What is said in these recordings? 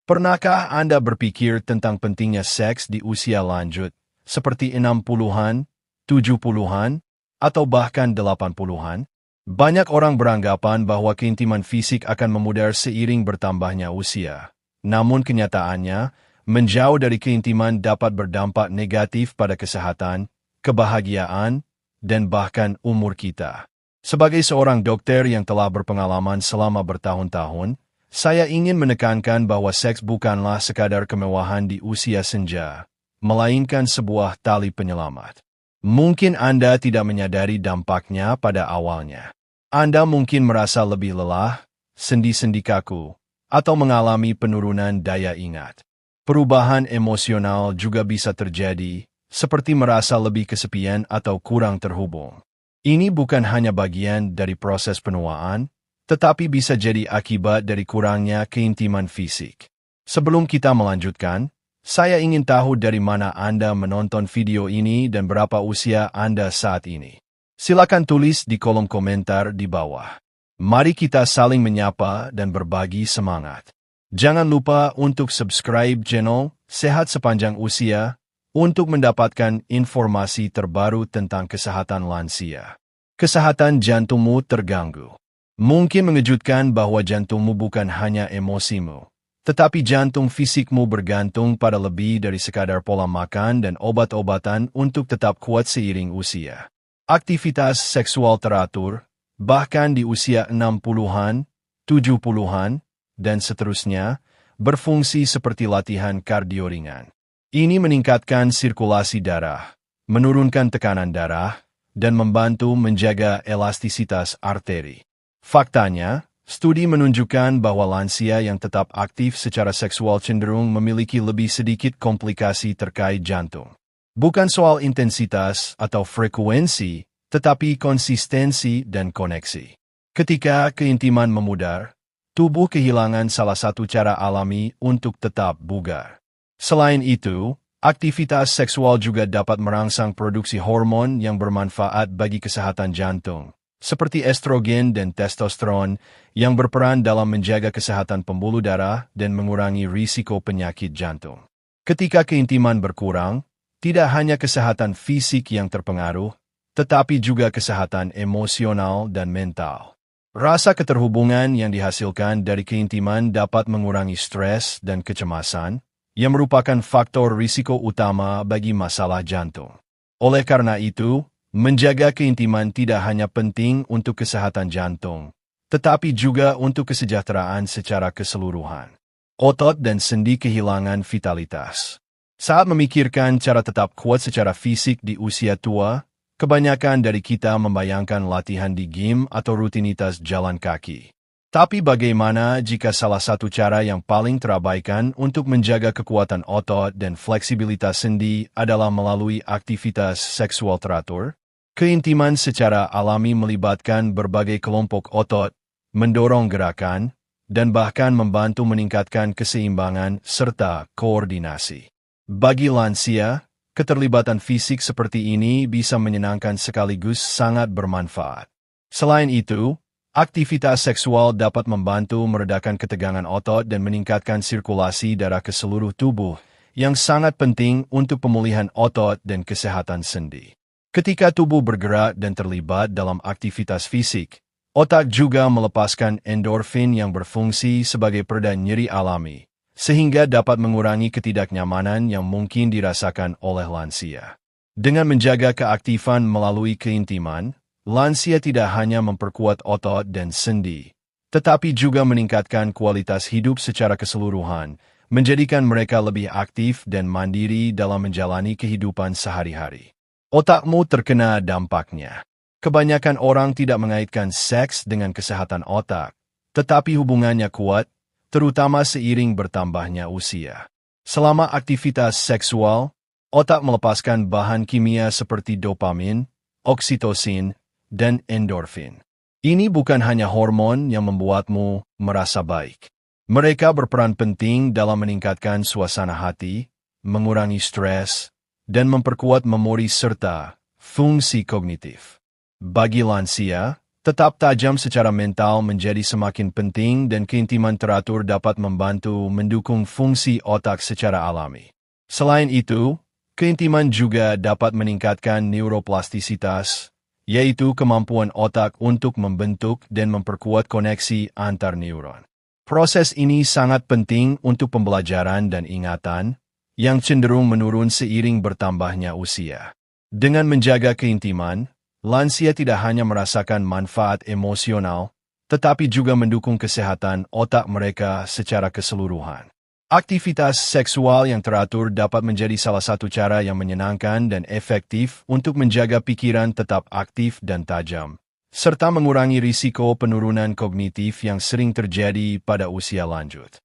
Pernahkah Anda berpikir tentang pentingnya seks di usia lanjut, seperti 60-an, 70-an, atau bahkan 80-an? Banyak orang beranggapan bahwa keintiman fisik akan memudar seiring bertambahnya usia. Namun kenyataannya, menjauh dari keintiman dapat berdampak negatif pada kesehatan, kebahagiaan, dan bahkan umur kita. Sebagai seorang dokter yang telah berpengalaman selama bertahun-tahun, saya ingin menekankan bahwa seks bukanlah sekadar kemewahan di usia senja, melainkan sebuah tali penyelamat. Mungkin Anda tidak menyadari dampaknya pada awalnya. Anda mungkin merasa lebih lelah, sendi-sendi kaku, atau mengalami penurunan daya ingat. Perubahan emosional juga bisa terjadi, seperti merasa lebih kesepian atau kurang terhubung. Ini bukan hanya bagian dari proses penuaan, tetapi bisa jadi akibat dari kurangnya keintiman fisik. Sebelum kita melanjutkan, saya ingin tahu dari mana Anda menonton video ini dan berapa usia Anda saat ini. Silakan tulis di kolom komentar di bawah. Mari kita saling menyapa dan berbagi semangat. Jangan lupa untuk subscribe channel Sehat Sepanjang Usia untuk mendapatkan informasi terbaru tentang kesehatan lansia. Kesehatan jantungmu terganggu. Mungkin mengejutkan bahwa jantungmu bukan hanya emosimu, tetapi jantung fisikmu bergantung pada lebih dari sekadar pola makan dan obat-obatan untuk tetap kuat seiring usia. Aktivitas seksual teratur, bahkan di usia 60-an, 70-an, dan seterusnya, berfungsi seperti latihan kardio ringan. Ini meningkatkan sirkulasi darah, menurunkan tekanan darah, dan membantu menjaga elastisitas arteri. Faktanya, studi menunjukkan bahwa lansia yang tetap aktif secara seksual cenderung memiliki lebih sedikit komplikasi terkait jantung. Bukan soal intensitas atau frekuensi, tetapi konsistensi dan koneksi. Ketika keintiman memudar, tubuh kehilangan salah satu cara alami untuk tetap bugar. Selain itu, aktivitas seksual juga dapat merangsang produksi hormon yang bermanfaat bagi kesehatan jantung, seperti estrogen dan testosteron yang berperan dalam menjaga kesehatan pembuluh darah dan mengurangi risiko penyakit jantung. Ketika keintiman berkurang, tidak hanya kesehatan fisik yang terpengaruh, tetapi juga kesehatan emosional dan mental. Rasa keterhubungan yang dihasilkan dari keintiman dapat mengurangi stres dan kecemasan, yang merupakan faktor risiko utama bagi masalah jantung. Oleh karena itu, menjaga keintiman tidak hanya penting untuk kesehatan jantung, tetapi juga untuk kesejahteraan secara keseluruhan. Otot dan sendi kehilangan vitalitas. Saat memikirkan cara tetap kuat secara fisik di usia tua, kebanyakan dari kita membayangkan latihan di gym atau rutinitas jalan kaki. Tapi bagaimana jika salah satu cara yang paling terabaikan untuk menjaga kekuatan otot dan fleksibilitas sendi adalah melalui aktivitas seksual teratur? Keintiman secara alami melibatkan berbagai kelompok otot, mendorong gerakan, dan bahkan membantu meningkatkan keseimbangan serta koordinasi. Bagi lansia, keterlibatan fisik seperti ini bisa menyenangkan sekaligus sangat bermanfaat. Selain itu, aktivitas seksual dapat membantu meredakan ketegangan otot dan meningkatkan sirkulasi darah ke seluruh tubuh, yang sangat penting untuk pemulihan otot dan kesehatan sendi. Ketika tubuh bergerak dan terlibat dalam aktivitas fisik, otak juga melepaskan endorfin yang berfungsi sebagai pereda nyeri alami, sehingga dapat mengurangi ketidaknyamanan yang mungkin dirasakan oleh lansia. Dengan menjaga keaktifan melalui keintiman, lansia tidak hanya memperkuat otot dan sendi, tetapi juga meningkatkan kualitas hidup secara keseluruhan, menjadikan mereka lebih aktif dan mandiri dalam menjalani kehidupan sehari-hari. Otakmu terkena dampaknya. Kebanyakan orang tidak mengaitkan seks dengan kesehatan otak, tetapi hubungannya kuat, terutama seiring bertambahnya usia. Selama aktivitas seksual, otak melepaskan bahan kimia seperti dopamin, oksitosin, dan endorfin. Ini bukan hanya hormon yang membuatmu merasa baik. Mereka berperan penting dalam meningkatkan suasana hati, mengurangi stres, dan memperkuat memori serta fungsi kognitif. Bagi lansia, Tetap tajam secara mental menjadi semakin penting dan keintiman teratur dapat membantu mendukung fungsi otak secara alami. Selain itu, keintiman juga dapat meningkatkan neuroplastisitas, yaitu kemampuan otak untuk membentuk dan memperkuat koneksi antar neuron. Proses ini sangat penting untuk pembelajaran dan ingatan, yang cenderung menurun seiring bertambahnya usia. Dengan menjaga keintiman, lansia tidak hanya merasakan manfaat emosional, tetapi juga mendukung kesehatan otak mereka secara keseluruhan. Aktivitas seksual yang teratur dapat menjadi salah satu cara yang menyenangkan dan efektif untuk menjaga pikiran tetap aktif dan tajam, serta mengurangi risiko penurunan kognitif yang sering terjadi pada usia lanjut.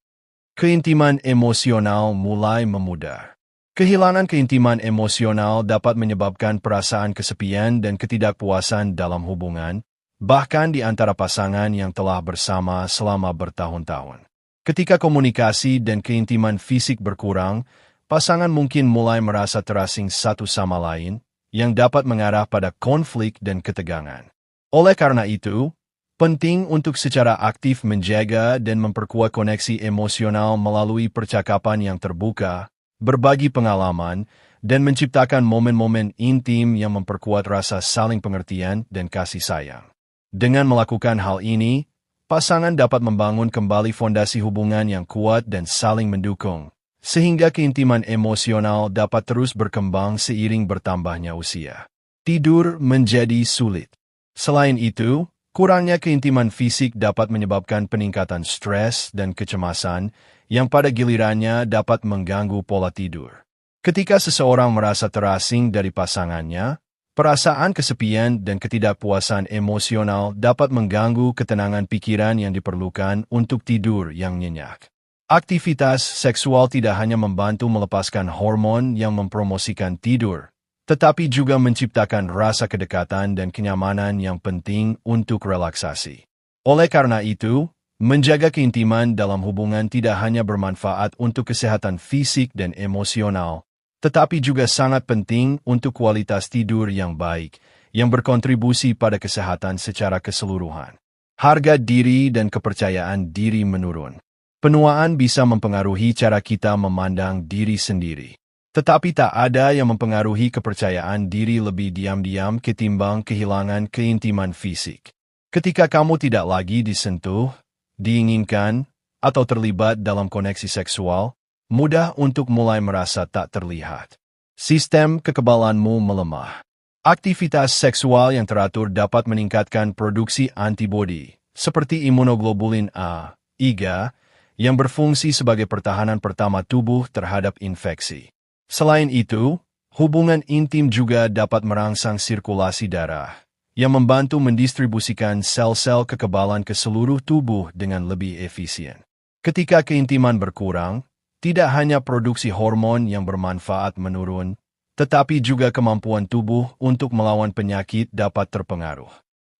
Keintiman emosional mulai memudar. Kehilangan keintiman emosional dapat menyebabkan perasaan kesepian dan ketidakpuasan dalam hubungan, bahkan di antara pasangan yang telah bersama selama bertahun-tahun. Ketika komunikasi dan keintiman fisik berkurang, pasangan mungkin mulai merasa terasing satu sama lain, yang dapat mengarah pada konflik dan ketegangan. Oleh karena itu, penting untuk secara aktif menjaga dan memperkuat koneksi emosional melalui percakapan yang terbuka, berbagi pengalaman, dan menciptakan momen-momen intim yang memperkuat rasa saling pengertian dan kasih sayang. Dengan melakukan hal ini, pasangan dapat membangun kembali fondasi hubungan yang kuat dan saling mendukung, sehingga keintiman emosional dapat terus berkembang seiring bertambahnya usia. Tidur menjadi sulit. Selain itu, kurangnya keintiman fisik dapat menyebabkan peningkatan stres dan kecemasan yang pada gilirannya dapat mengganggu pola tidur. Ketika seseorang merasa terasing dari pasangannya, perasaan kesepian dan ketidakpuasan emosional dapat mengganggu ketenangan pikiran yang diperlukan untuk tidur yang nyenyak. Aktivitas seksual tidak hanya membantu melepaskan hormon yang mempromosikan tidur, tetapi juga menciptakan rasa kedekatan dan kenyamanan yang penting untuk relaksasi. Oleh karena itu, menjaga keintiman dalam hubungan tidak hanya bermanfaat untuk kesehatan fisik dan emosional, tetapi juga sangat penting untuk kualitas tidur yang baik, yang berkontribusi pada kesehatan secara keseluruhan. Harga diri dan kepercayaan diri menurun. Penuaan bisa mempengaruhi cara kita memandang diri sendiri. Tetapi tak ada yang mempengaruhi kepercayaan diri lebih diam-diam ketimbang kehilangan keintiman fisik. Ketika kamu tidak lagi disentuh, diinginkan, atau terlibat dalam koneksi seksual, mudah untuk mulai merasa tak terlihat. Sistem kekebalanmu melemah. Aktivitas seksual yang teratur dapat meningkatkan produksi antibodi, seperti imunoglobulin A, IgA, yang berfungsi sebagai pertahanan pertama tubuh terhadap infeksi. Selain itu, hubungan intim juga dapat merangsang sirkulasi darah, yang membantu mendistribusikan sel-sel kekebalan ke seluruh tubuh dengan lebih efisien. Ketika keintiman berkurang, tidak hanya produksi hormon yang bermanfaat menurun, tetapi juga kemampuan tubuh untuk melawan penyakit dapat terpengaruh.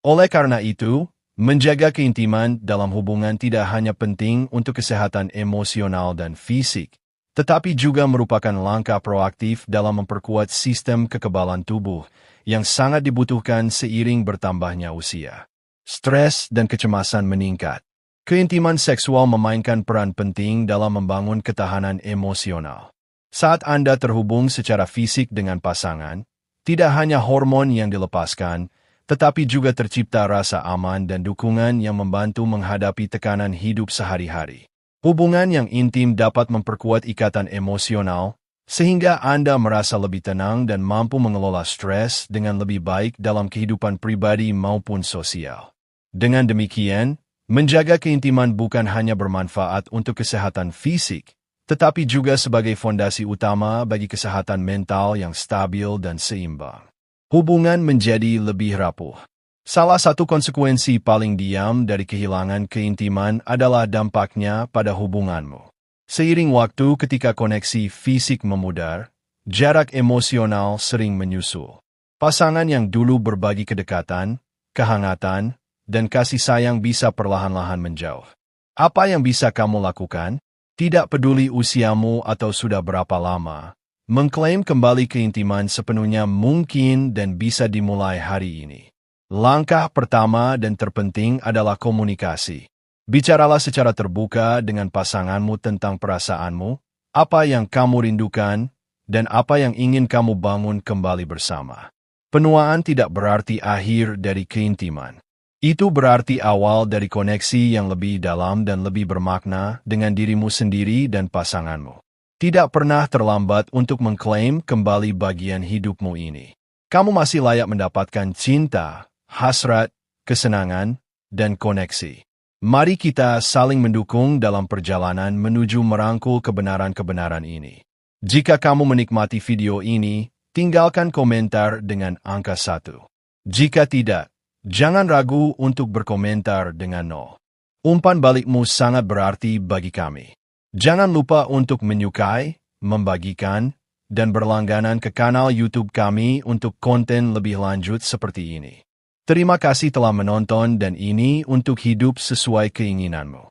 Oleh karena itu, menjaga keintiman dalam hubungan tidak hanya penting untuk kesehatan emosional dan fisik, tetapi juga merupakan langkah proaktif dalam memperkuat sistem kekebalan tubuh yang sangat dibutuhkan seiring bertambahnya usia. Stres dan kecemasan meningkat. Keintiman seksual memainkan peran penting dalam membangun ketahanan emosional. Saat Anda terhubung secara fisik dengan pasangan, tidak hanya hormon yang dilepaskan, tetapi juga tercipta rasa aman dan dukungan yang membantu menghadapi tekanan hidup sehari-hari. Hubungan yang intim dapat memperkuat ikatan emosional, sehingga Anda merasa lebih tenang dan mampu mengelola stres dengan lebih baik dalam kehidupan pribadi maupun sosial. Dengan demikian, menjaga keintiman bukan hanya bermanfaat untuk kesehatan fisik, tetapi juga sebagai fondasi utama bagi kesehatan mental yang stabil dan seimbang. Hubungan menjadi lebih rapuh. Salah satu konsekuensi paling diam dari kehilangan keintiman adalah dampaknya pada hubunganmu. Seiring waktu ketika koneksi fisik memudar, jarak emosional sering menyusul. Pasangan yang dulu berbagi kedekatan, kehangatan, dan kasih sayang bisa perlahan-lahan menjauh. Apa yang bisa kamu lakukan? Tidak peduli usiamu atau sudah berapa lama, mengklaim kembali keintiman sepenuhnya mungkin dan bisa dimulai hari ini. Langkah pertama dan terpenting adalah komunikasi. Bicaralah secara terbuka dengan pasanganmu tentang perasaanmu, apa yang kamu rindukan, dan apa yang ingin kamu bangun kembali bersama. Penuaan tidak berarti akhir dari keintiman. Itu berarti awal dari koneksi yang lebih dalam dan lebih bermakna dengan dirimu sendiri dan pasanganmu. Tidak pernah terlambat untuk mengklaim kembali bagian hidupmu ini. Kamu masih layak mendapatkan cinta, hasrat, kesenangan, dan koneksi. Mari kita saling mendukung dalam perjalanan menuju merangkul kebenaran-kebenaran ini. Jika kamu menikmati video ini, tinggalkan komentar dengan angka 1. Jika tidak, jangan ragu untuk berkomentar dengan 0. Umpan balikmu sangat berarti bagi kami. Jangan lupa untuk menyukai, membagikan, dan berlangganan ke kanal YouTube kami untuk konten lebih lanjut seperti ini. Terima kasih telah menonton dan ini untuk hidup sesuai keinginanmu.